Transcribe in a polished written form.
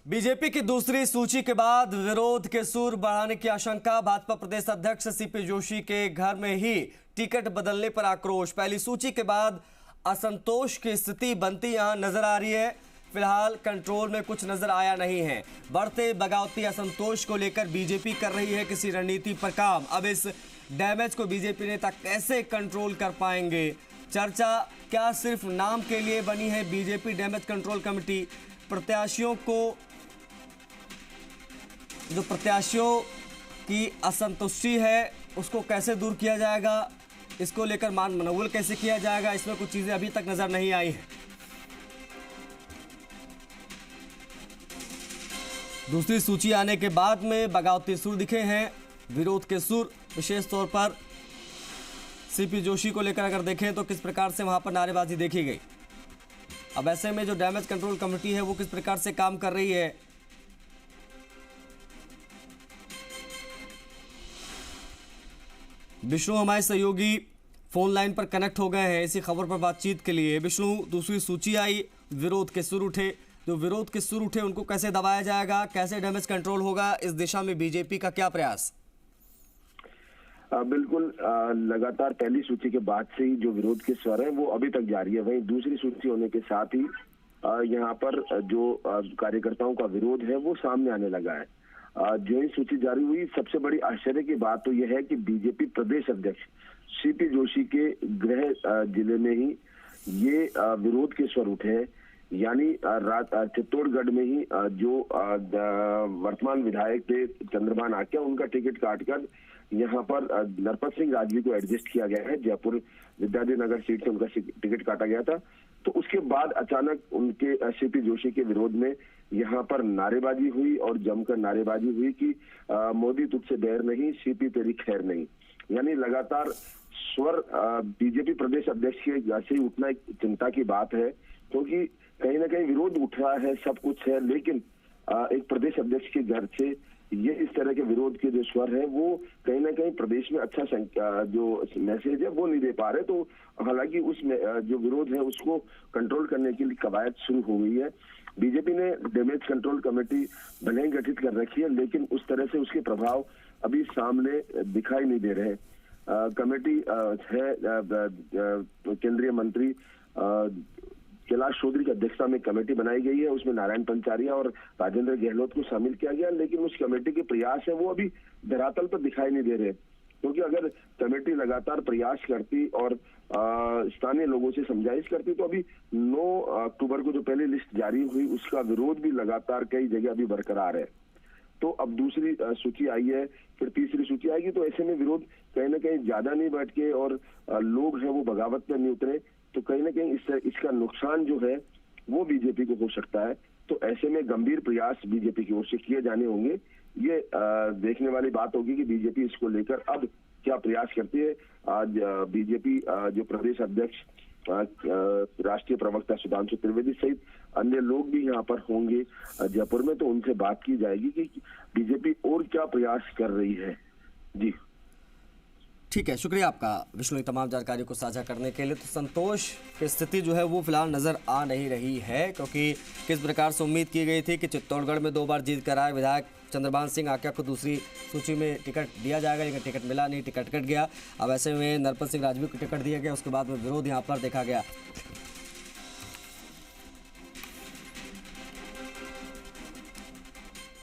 BJP की दूसरी सूची के बाद विरोध के सुर बढ़ाने की आशंका। भाजपा प्रदेश अध्यक्ष सीपी जोशी के घर में ही टिकट बदलने पर आक्रोश। पहली सूची के बाद असंतोष की स्थिति बनती यहां नजर आ रही है। फिलहाल कंट्रोल में कुछ नजर आया नहीं है। बढ़ते बगावती असंतोष को लेकर बीजेपी कर रही है किसी रणनीति पर काम। अब इस डैमेज को बीजेपी नेता कैसे कंट्रोल कर पाएंगे? चर्चा क्या सिर्फ नाम के लिए बनी है बीजेपी डैमेज कंट्रोल कमेटी? प्रत्याशियों की असंतुष्टि है उसको कैसे दूर किया जाएगा, इसको लेकर मान मनोबल कैसे किया जाएगा, इसमें कुछ चीजें अभी तक नजर नहीं आई है। दूसरी सूची आने के बाद में बगावती सुर दिखे हैं, विरोध के सुर, विशेष तौर पर सीपी जोशी को लेकर अगर देखें तो किस प्रकार से वहां पर नारेबाजी देखी गई। अब ऐसे में जो डैमेज कंट्रोल कमेटी है वो किस प्रकार से काम कर रही है। विष्णु हमारे सहयोगी फोन लाइन पर कनेक्ट हो गए हैं इसी खबर पर बातचीत के लिए। विष्णु, दूसरी सूची आई, विरोध के सुर उठे, जो विरोध के सुर उठे उनको कैसे दबाया जाएगा, कैसे डैमेज कंट्रोल होगा, इस दिशा में बीजेपी का क्या प्रयास? बिल्कुल, लगातार पहली सूची के बाद से ही जो विरोध के स्वर है वो अभी तक जारी है। वहीं दूसरी सूची होने के साथ ही यहाँ पर जो कार्यकर्ताओं का विरोध है वो सामने आने लगा है। जो ही सूची जारी हुई, सबसे बड़ी आश्चर्य की बात तो यह है कि बीजेपी प्रदेश अध्यक्ष सीपी जोशी के गृह जिले में ही ये विरोध के स्वर उठे हैं। यानी चित्तौड़गढ़ में ही जो वर्तमान विधायक थे चंद्रभान आक्या, उनका टिकट काटकर यहाँ पर नरपत सिंह राजवी को एडजस्ट किया गया है। जयपुर विद्यार्थीनगर सीट से उनका टिकट काटा गया था। तो उसके बाद अचानक उनके सीपी जोशी के विरोध में यहाँ पर नारेबाजी हुई और जमकर नारेबाजी हुई कि मोदी तुझसे बैर नहीं, सीपी तेरी खैर नहीं। यानी लगातार स्वर बीजेपी प्रदेश अध्यक्ष के घर से उठना एक चिंता की बात है, क्योंकि कहीं ना कहीं विरोध उठ रहा है, सब कुछ है, लेकिन एक प्रदेश अध्यक्ष के घर से ये इस तरह के विरोध के जो स्वर है वो कहीं ना कहीं प्रदेश में अच्छा जो मैसेज है वो नहीं दे पा रहे। तो हालांकि उस जो विरोध है उसको कंट्रोल करने के लिए कवायद शुरू हो गई है। बीजेपी ने डैमेज कंट्रोल कमेटी भले ही गठित कर रखी है, लेकिन उस तरह से उसके प्रभाव अभी सामने दिखाई नहीं दे रहे। कमेटी है केंद्रीय मंत्री कैलाश चौधरी की अध्यक्षता में कमेटी बनाई गई है। उसमें नारायण पंचारिया और राजेंद्र गहलोत को शामिल किया गया, लेकिन उस कमेटी के प्रयास है वो अभी धरातल पर दिखाई नहीं दे रहे। क्योंकि अगर कमेटी लगातार प्रयास करती और स्थानीय लोगों से समझाइश करती तो अभी 9 अक्टूबर को जो पहली लिस्ट जारी हुई उसका विरोध भी लगातार कई जगह अभी बरकरार है। तो अब दूसरी सूची आई है, फिर तीसरी सूची आएगी, तो ऐसे में विरोध कहीं ना कहीं ज्यादा नहीं बैठ के और लोग हैं वो बगावत में नहीं उतरे तो कहीं ना कहीं इसका नुकसान जो है वो बीजेपी को हो सकता है। तो ऐसे में गंभीर प्रयास बीजेपी की ओर से किए जाने होंगे। ये देखने वाली बात होगी कि बीजेपी इसको लेकर अब क्या प्रयास करती है। आज बीजेपी जो प्रदेश अध्यक्ष राष्ट्रीय प्रवक्ता सुधांशु त्रिवेदी सहित अन्य लोग भी यहाँ पर होंगे जयपुर में, तो उनसे बात की जाएगी कि बीजेपी और क्या प्रयास कर रही है। जी ठीक है, शुक्रिया आपका विष्णु तमाम जानकारी को साझा करने के लिए। तो संतोष की स्थिति जो है वो फिलहाल नज़र आ नहीं रही है, क्योंकि किस प्रकार से उम्मीद की गई थी कि चित्तौड़गढ़ में 2 बार जीत कर आए विधायक चंद्रभान सिंह आक्या को दूसरी सूची में टिकट दिया जाएगा, लेकिन टिकट मिला नहीं, टिकट कट गया। अब ऐसे में नरपत सिंह राजवी को टिकट दिया गया, उसके बाद में विरोध यहाँ पर देखा गया।